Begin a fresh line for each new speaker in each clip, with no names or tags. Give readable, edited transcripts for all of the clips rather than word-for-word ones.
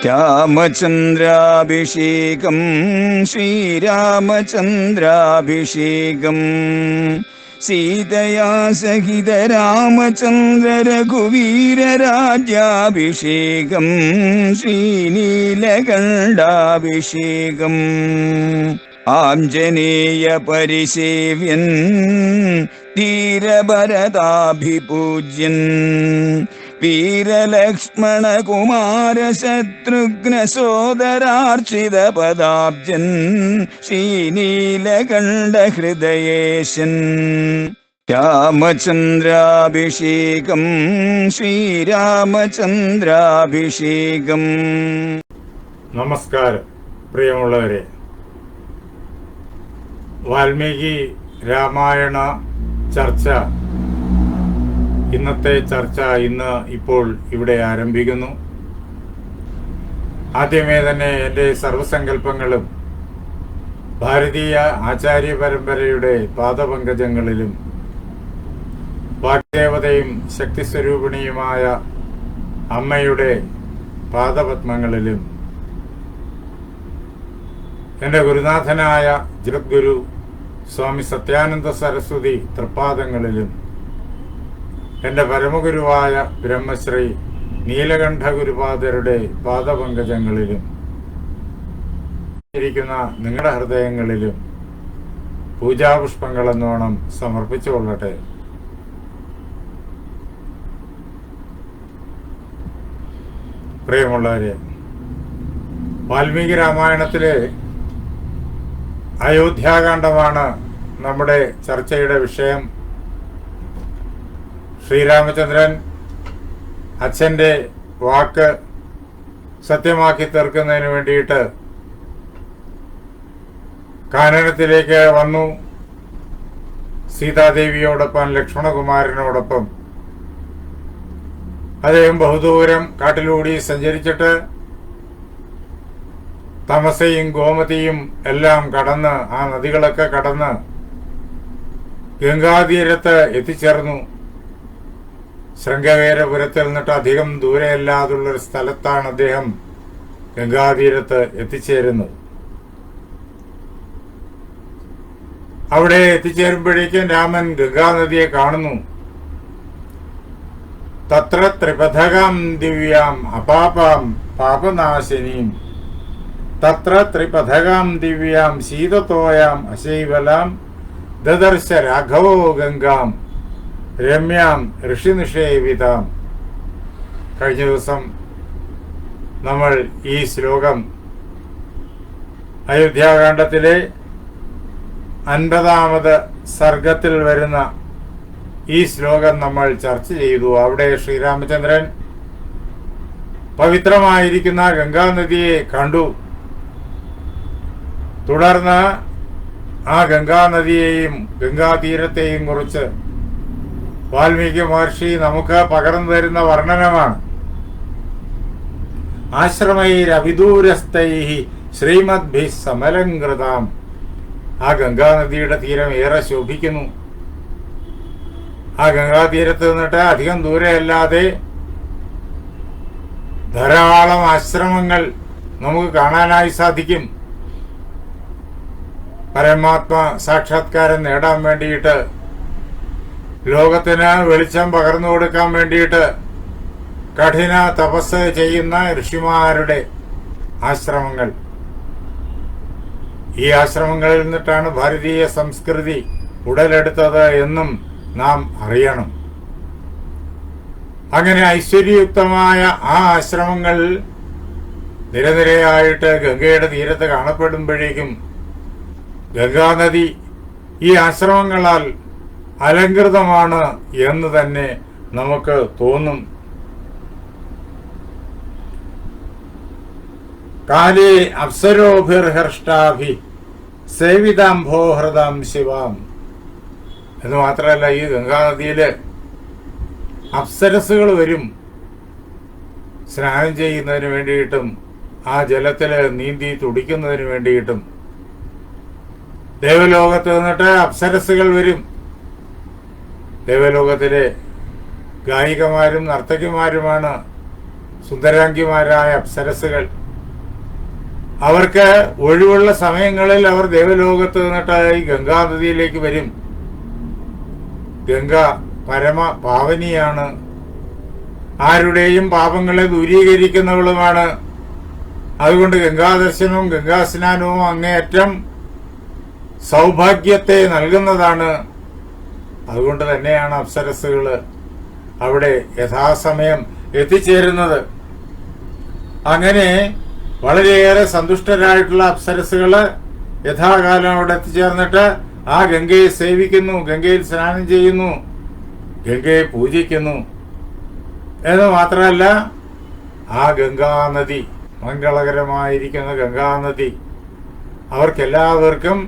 രാമചന്ദ്രാഭിഷേകം ശ്രീരാമചന്ദ്രാഭിഷേകം സീതയാ സഹിത രാമചന്ദ്ര രഘുവീരരാജ്യാഭിഷേകം ശ്രീനീലകണ്ഠാഭിഷേകം ആഞ്ജനേയ പരിസേവ്യൻ ധീരഭരതാഭിപൂജ്യൻ വീരലക്ഷ്മണ കുമാര ശത്രുഘ്ന സോദരാർച്ചിത പദാബ്ജൻ ശ്രീനീലകണ്ഠ ഹൃദയേശൻ രാമചന്ദ്രാഭിഷേകം ശ്രീരാമചന്ദ്രാഭിഷേകം.
നമസ്കാരം പ്രിയമുള്ളവരെ, വാൽമീകി രാമായണ ചർച്ച, ഇന്നത്തെ ചർച്ച ഇപ്പോൾ ഇവിടെ ആരംഭിക്കുന്നു. ആദ്യമേ തന്നെ എൻ്റെ സർവസങ്കല്പങ്ങളും ഭാരതീയ ആചാര്യ പരമ്പരയുടെ പാദപങ്കജങ്ങളിലും വാഗ്ദേവതയും ശക്തിസ്വരൂപിണിയുമായ അമ്മയുടെ പാദപത്മങ്ങളിലും എൻ്റെ ഗുരുനാഥനായ ജഗദ്ഗുരു സ്വാമി സത്യാനന്ദ സരസ്വതി തൃപ്പാദങ്ങളിലും എൻ്റെ പരമഗുരുവായ ബ്രഹ്മശ്രീ നീലകണ്ഠ ഗുരുപാദരുടെ പാദപങ്കജങ്ങളിലും ഇരിക്കുന്ന നിങ്ങളുടെ ഹൃദയങ്ങളിലും പൂജാപുഷ്പങ്ങളെന്നോണം സമർപ്പിച്ചുകൊള്ളട്ടെ. പ്രിയമുള്ളവരെ, വാൽമീകി രാമായണത്തിലെ അയോധ്യാകാന്ഡമാണ് നമ്മുടെ ചർച്ചയുടെ വിഷയം. ശ്രീരാമചന്ദ്രൻ അച്ഛൻ്റെ വാക്ക് സത്യമാക്കി തീർക്കുന്നതിന് വേണ്ടിയിട്ട് കാനനത്തിലേക്ക് വന്നു. സീതാദേവിയോടൊപ്പം ലക്ഷ്മണകുമാരനോടൊപ്പം അദ്ദേഹം ബഹുദൂരം കാട്ടിലൂടി സഞ്ചരിച്ചിട്ട് തമസയും ഗോമതിയും എല്ലാം കടന്ന്, ആ നദികളൊക്കെ കടന്ന് ഗംഗാതീരത്ത് എത്തിച്ചേർന്നു. ശൃംഗവേരപുരത്തിൽ നിന്നിട്ട് അധികം ദൂരെയല്ലാതുള്ളൊരു സ്ഥലത്താണ് അദ്ദേഹം ഗംഗാതീരത്ത് എത്തിച്ചേരുന്നത്. അവിടെ എത്തിച്ചേരുമ്പോഴേക്കും രാമൻ ഗംഗാനദിയെ കാണുന്നു. തത്ര ത്രിപഥകാം ദിവ്യാം അപാപാം പാപനാശിനീം തത്ര ത്രിപഥകാം ദിവ്യാം ശീതത്തോയാം അശൈവലാം ദദർശ രാഘവോ ഗംഗാം രമ്യാം ഋഷിനിഷേവിതാം. കഴിഞ്ഞ ദിവസം നമ്മൾ ഈ ശ്ലോകം അയോധ്യാകാന്ഡത്തിലെ 50ാമത് സർഗത്തിൽ വരുന്ന ഈ ശ്ലോകം നമ്മൾ ചർച്ച ചെയ്തു. അവിടെ ശ്രീരാമചന്ദ്രൻ പവിത്രമായിരിക്കുന്ന ഗംഗാനദിയെ കണ്ടു. തുടർന്ന് ആ ഗംഗാനദിയെയും ഗംഗാതീരത്തെയും കുറിച്ച് വാൽമീകി മഹർഷി നമുക്ക് പകർന്നു തരുന്ന വർണ്ണനമാണ്. ആശ്രമൈരവിദൂരസ്ഥൈഹി ശ്രീമദ്ഭി സമലംകൃതാം. ആ ഗംഗാനദിയുടെ തീരം ഏറെ ശോഭിക്കുന്നു. ആ ഗംഗാതീരത്ത് നിന്നിട്ട് അധികം ദൂരെയല്ലാതെ ധാരാളം ആശ്രമങ്ങൾ നമുക്ക് കാണാനായി സാധിക്കും. പരമാത്മ സാക്ഷാത്കാരം നേടാൻ വേണ്ടിയിട്ട്, ലോകത്തിന് വെളിച്ചം പകർന്നു കൊടുക്കാൻ വേണ്ടിയിട്ട് കഠിന തപസ് ചെയ്യുന്ന ഋഷിമാരുടെ ആശ്രമങ്ങൾ. ഈ ആശ്രമങ്ങളിൽ നിന്നിട്ടാണ് ഭാരതീയ സംസ്കൃതി ഉടലെടുത്തത് എന്നും നാം അറിയണം. അങ്ങനെ ഐശ്വര്യയുക്തമായ ആ ആശ്രമങ്ങൾ നിരനിരയായിട്ട് ഗംഗയുടെ തീരത്ത് കാണപ്പെടുമ്പോഴേക്കും ഗംഗാനദി ഈ ആശ്രമങ്ങളാൽ അലങ്കൃതമാണ് എന്ന് തന്നെ നമുക്ക് തോന്നും. കാലേ അപ്സരോഭിർഹർഷ്ടാഭി സേവിതാംഭോഹൃതാം ശിവാം. എന്ന് മാത്രമല്ല, ഈ ഗംഗാനദിയില് അപ്സരസുകൾ വരും സ്നാനം ചെയ്യുന്നതിന് വേണ്ടിയിട്ടും ആ ജലത്തില് നീന്തി തുടിക്കുന്നതിന് വേണ്ടിയിട്ടും. ദേവലോകത്ത് നിന്നിട്ട് അപ്സരസുകൾ വരും. ദേവലോകത്തിലെ ഗായികമാരും നർത്തകിമാരുമാണ് സുന്ദരാംഗിമാരായ അപ്സരസുകൾ. അവർക്ക് ഒഴിവുള്ള സമയങ്ങളിൽ അവർ ദേവലോകത്ത് നിന്നിട്ട് ഈ ഗംഗാനദിയിലേക്ക് വരും. ഗംഗ പരമ പാവനിയാണ്, ആരുടെയും പാപങ്ങളെ ദൂരീകരിക്കുന്നവളുമാണ്. അതുകൊണ്ട് ഗംഗാദർശനവും ഗംഗാസ്നാനവും അങ്ങേയറ്റം സൗഭാഗ്യത്തെ നൽകുന്നതാണ്. അതുകൊണ്ട് തന്നെയാണ് അപ്സരസുകൾ അവിടെ യഥാസമയം എത്തിച്ചേരുന്നത്. അങ്ങനെ വളരെയേറെ സന്തുഷ്ടരായിട്ടുള്ള അപ്സരസുകള് യഥാകാലം അവിടെ എത്തിച്ചേർന്നിട്ട് ആ ഗംഗയെ സേവിക്കുന്നു, ഗംഗയിൽ സ്നാനം ചെയ്യുന്നു, ഗംഗയെ പൂജിക്കുന്നു. എന്ന് മാത്രമല്ല, ആ ഗംഗാനദി, മംഗളകരമായിരിക്കുന്ന ഗംഗാനദി അവർക്കെല്ലാവർക്കും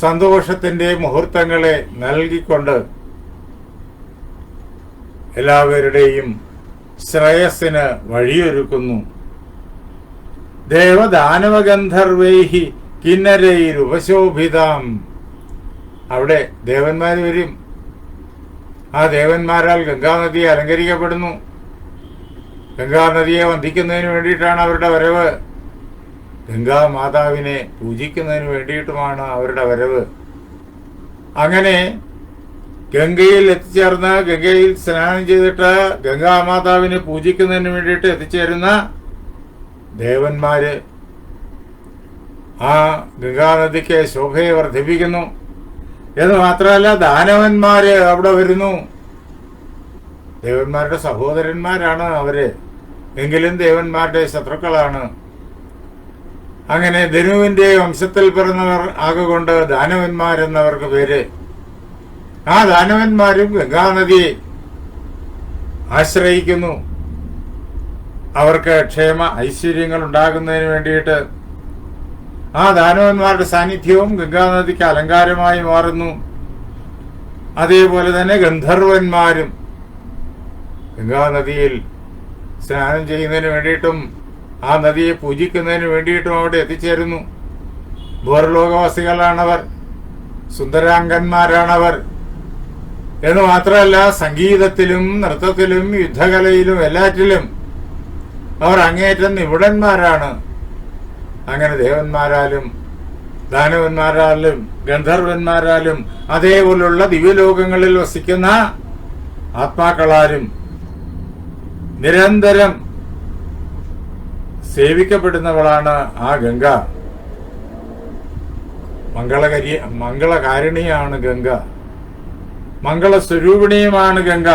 സന്തോഷത്തിന്റെ മുഹൂർത്തങ്ങളെ നൽകിക്കൊണ്ട് എല്ലാവരുടെയും ശ്രേയസ്സിന് വഴിയൊരുക്കുന്നു. ദേവദാനവഗന്ധർവൈഹി കിന്നരൈരുപശോഭിതാം. അവിടെ ദേവന്മാർ വരും. ആ ദേവന്മാരാൽ ഗംഗാനദി അലങ്കരിക്കപ്പെടുന്നു. ഗംഗാനദിയെ വന്ദിക്കുന്നതിന് വേണ്ടിയിട്ടാണ് അവരുടെ വരവ്. ഗംഗാമാതാവിനെ പൂജിക്കുന്നതിന് വേണ്ടിയിട്ടുമാണ് അവരുടെ വരവ്. അങ്ങനെ ഗംഗയിൽ എത്തിച്ചേർന്ന് ഗംഗയിൽ സ്നാനം ചെയ്തിട്ട് ഗംഗാമാതാവിനെ പൂജിക്കുന്നതിന് വേണ്ടിയിട്ട് എത്തിച്ചേരുന്ന ദേവന്മാര് ആ ഗംഗാനദിക്ക് ശോഭയെ വർദ്ധിപ്പിക്കുന്നു. എന്ന് മാത്രമല്ല, ദാനവന്മാര് അവിടെ വരുന്നു. ദേവന്മാരുടെ സഹോദരന്മാരാണ് അവര്, എങ്കിലും ദേവന്മാരുടെ ശത്രുക്കളാണ്. അങ്ങനെ ധനുവിന്റെ വംശത്തിൽ പിറന്നവർ ആകൊണ്ട് ദാനവന്മാരെന്നവർക്ക് പേര്. ആ ദാനവന്മാരും ഗംഗാനദിയെ ആശ്രയിക്കുന്നു. അവർക്ക് ക്ഷേമ ഐശ്വര്യങ്ങൾ ഉണ്ടാകുന്നതിന് വേണ്ടിയിട്ട് ആ ദാനവന്മാരുടെ സാന്നിധ്യവും ഗംഗാനദിക്ക് അലങ്കാരമായി മാറുന്നു. അതേപോലെ തന്നെ ഗന്ധർവന്മാരും ഗംഗാനദിയിൽ സ്നാനം ചെയ്യുന്നതിന് വേണ്ടിയിട്ടും ആ നദിയെ പൂജിക്കുന്നതിന് വേണ്ടിയിട്ടും അവിടെ എത്തിച്ചേരുന്നു. ഭൂർലോകവാസികളാണവർ, സുന്ദരാംഗന്മാരാണവർ. എന്ന് മാത്രമല്ല, സംഗീതത്തിലും നൃത്തത്തിലും യുദ്ധകലയിലും എല്ലാറ്റിലും അവർ അങ്ങേയറ്റം നിപുണന്മാരാണ്. അങ്ങനെ ദേവന്മാരാലും ദാനവന്മാരാലും ഗന്ധർവന്മാരാലും അതേപോലുള്ള ദിവ്യലോകങ്ങളിൽ വസിക്കുന്ന ആത്മാക്കളാലും നിരന്തരം സേവിക്കപ്പെടുന്നവളാണ് ആ ഗംഗ. മംഗളകാരിണിയാണ് ഗംഗ, മംഗളസ്വരൂപിണിയുമാണ് ഗംഗ.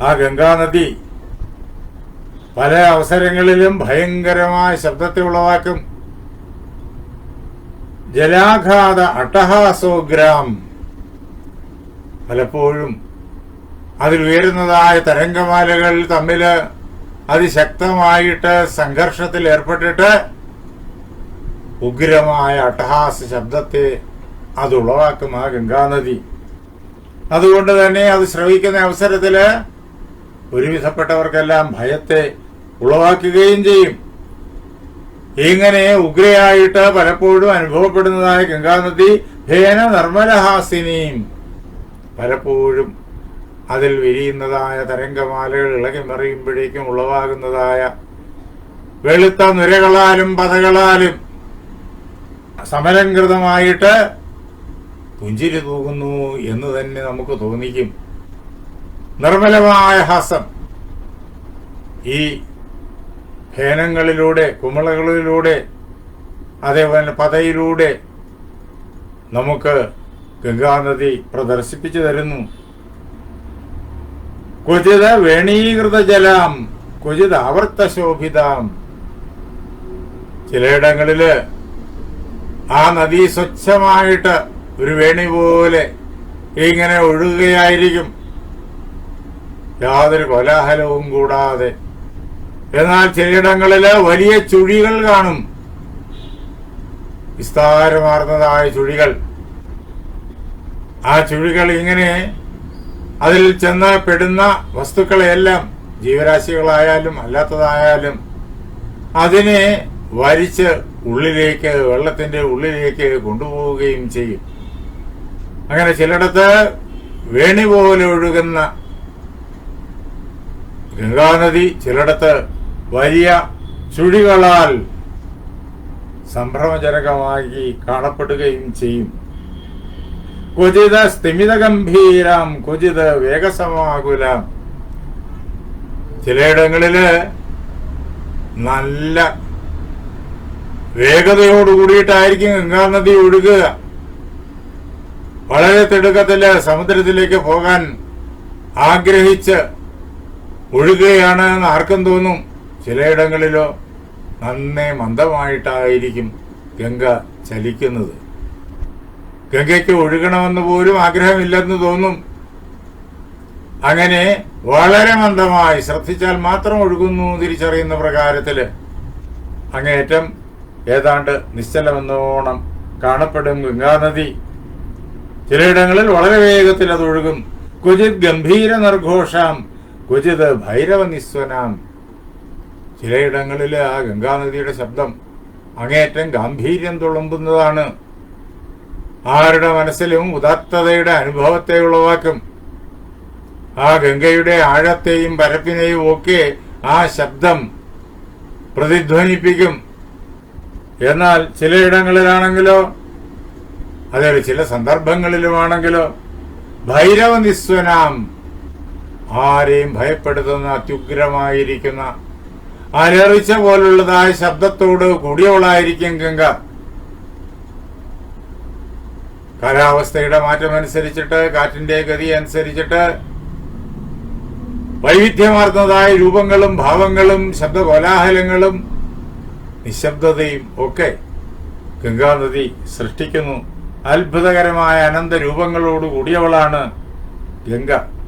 ആ ഗംഗാനദി പല അവസരങ്ങളിലും ഭയങ്കരമായ ശബ്ദത്തെ ഉളവാക്കും. ജലാഘാത അട്ടഹാസോഗ്രാം. പലപ്പോഴും അതിൽ ഉയരുന്നതായ തരംഗമാലകൾ തമ്മിൽ അതിശക്തമായിട്ട് സംഘർഷത്തിൽ ഏർപ്പെട്ടിട്ട് ഉഗ്രമായ അട്ടഹാസ ശബ്ദത്തെ അത് ഉളവാക്കും ആ ഗംഗാനദി. അതുകൊണ്ട് തന്നെ അത് ശ്രവിക്കുന്ന അവസരത്തില് ഒരുവിധപ്പെട്ടവർക്കെല്ലാം ഭയത്തെ ഉളവാക്കുകയും ചെയ്യും. ഇങ്ങനെ ഉഗ്രയായിട്ട് പലപ്പോഴും അനുഭവപ്പെടുന്നതായ ഗംഗാനദി ഭേന നിർമ്മലഹാസിനിയും. പലപ്പോഴും അതിൽ വിരിയുന്നതായ തരംഗമാലകൾ ഇളകി മറിയുമ്പോഴേക്കും ഉളവാകുന്നതായ വെളുത്ത നുരകളാലും പതകളാലും സമലംകൃതമായിട്ട് പുഞ്ചിരി തൂകുന്നു എന്ന് തന്നെ നമുക്ക് തോന്നിക്കും. നിർമ്മലമായ ഹാസം ഈ ഫേനങ്ങളിലൂടെ, കുമിളകളിലൂടെ, അതേപോലെ പതയിലൂടെ നമുക്ക് ഗംഗാനദി പ്രദർശിപ്പിച്ചു തരുന്നു. ക്വചിത വേണീകൃത ജലാം ക്വചിത ആവർത്തശോഭിതാം. ചിലയിടങ്ങളില് ആ നദി സ്വച്ഛമായിട്ട് ഒരു വേണി പോലെ ഇങ്ങനെ ഒഴുകുകയായിരിക്കും, യാതൊരു കോലാഹലവും കൂടാതെ. എന്നാൽ ചിലയിടങ്ങളില് വലിയ ചുഴികൾ കാണും, വിസ്താരമാർന്നതായ ചുഴികൾ. ആ ചുഴികൾ ഇങ്ങനെ അതിൽ ചെന്ന് പെടുന്ന വസ്തുക്കളെയെല്ലാം, ജീവരാശികളായാലും അല്ലാത്തതായാലും, അതിനെ വലിച്ച് ഉള്ളിലേക്ക്, വെള്ളത്തിന്റെ ഉള്ളിലേക്ക് കൊണ്ടുപോവുകയും ചെയ്യും. അങ്ങനെ ചിലയിടത്ത് വേണി പോലെ ഒഴുകുന്ന ഗംഗാനദി ചിലയിടത്ത് വലിയ ചുഴികളാൽ സംഭ്രമജനകമായി കാണപ്പെടുകയും ചെയ്യും. ക്വചിത് സ്ഥിമിത ഗംഭീരം, ക്വചിത് വേഗസമാകുലം. ചിലയിടങ്ങളില് നല്ല വേഗതയോടുകൂടിയിട്ടായിരിക്കും ഗംഗാനദി ഒഴുകുക. വളരെ തിടുക്കത്തില് സമുദ്രത്തിലേക്ക് പോകാൻ ആഗ്രഹിച്ച് ഒഴുകുകയാണ് എന്ന് ആർക്കും തോന്നും. ചിലയിടങ്ങളിലോ നന്നേ മന്ദമായിട്ടായിരിക്കും ഗംഗ ചലിക്കുന്നത്. ഗംഗയ്ക്ക് ഒഴുകണമെന്ന് പോലും ആഗ്രഹമില്ലെന്ന് തോന്നും. അങ്ങനെ വളരെ മന്ദമായി ശ്രദ്ധിച്ചാൽ മാത്രം ഒഴുകുന്നു തിരിച്ചറിയുന്ന പ്രകാരത്തില് അങ്ങേറ്റം ഏതാണ്ട് നിശ്ചലമെന്നോണം കാണപ്പെടും ഗംഗാനദി. ചിലയിടങ്ങളിൽ വളരെ വേഗത്തിൽ അത് ഒഴുകും. ക്വചിത് ഗംഭീര നിർഘോഷാം, ക്വചിത് ഭൈരവ നിസ്വനാം. ചിലയിടങ്ങളിൽ ആ ഗംഗാനദിയുടെ ശബ്ദം അങ്ങേറ്റം ഗാംഭീര്യം തുളുമ്പുന്നതാണ്. ആരുടെ മനസ്സിലും ഉദാത്തതയുടെ അനുഭവത്തെ ഉളവാക്കും. ആ ഗംഗയുടെ ആഴത്തെയും പരപ്പിനെയും ഒക്കെ ആ ശബ്ദം പ്രതിധ്വനിപ്പിക്കും. എന്നാൽ ചിലയിടങ്ങളിലാണെങ്കിലോ, അതേ ചില സന്ദർഭങ്ങളിലുമാണെങ്കിലോ ഭൈരവ നിസ്വനാം, ആരെയും ഭയപ്പെടുത്തുന്ന അത്യുഗ്രമായിരിക്കുന്ന അലറിച്ച പോലുള്ളതായ ശബ്ദത്തോട് കൂടിയവളായിരിക്കും ഗംഗ. കാലാവസ്ഥയുടെ മാറ്റമനുസരിച്ചിട്ട്, കാറ്റിന്റെ ഗതി അനുസരിച്ചിട്ട് വൈവിധ്യമാർന്നതായ രൂപങ്ങളും ഭാവങ്ങളും ശബ്ദകോലാഹലങ്ങളും നിശബ്ദതയും ഒക്കെ ഗംഗാനദി സൃഷ്ടിക്കുന്നു. അത്ഭുതകരമായ അനന്ത രൂപങ്ങളോട് കൂടിയവളാണ് ഗംഗ.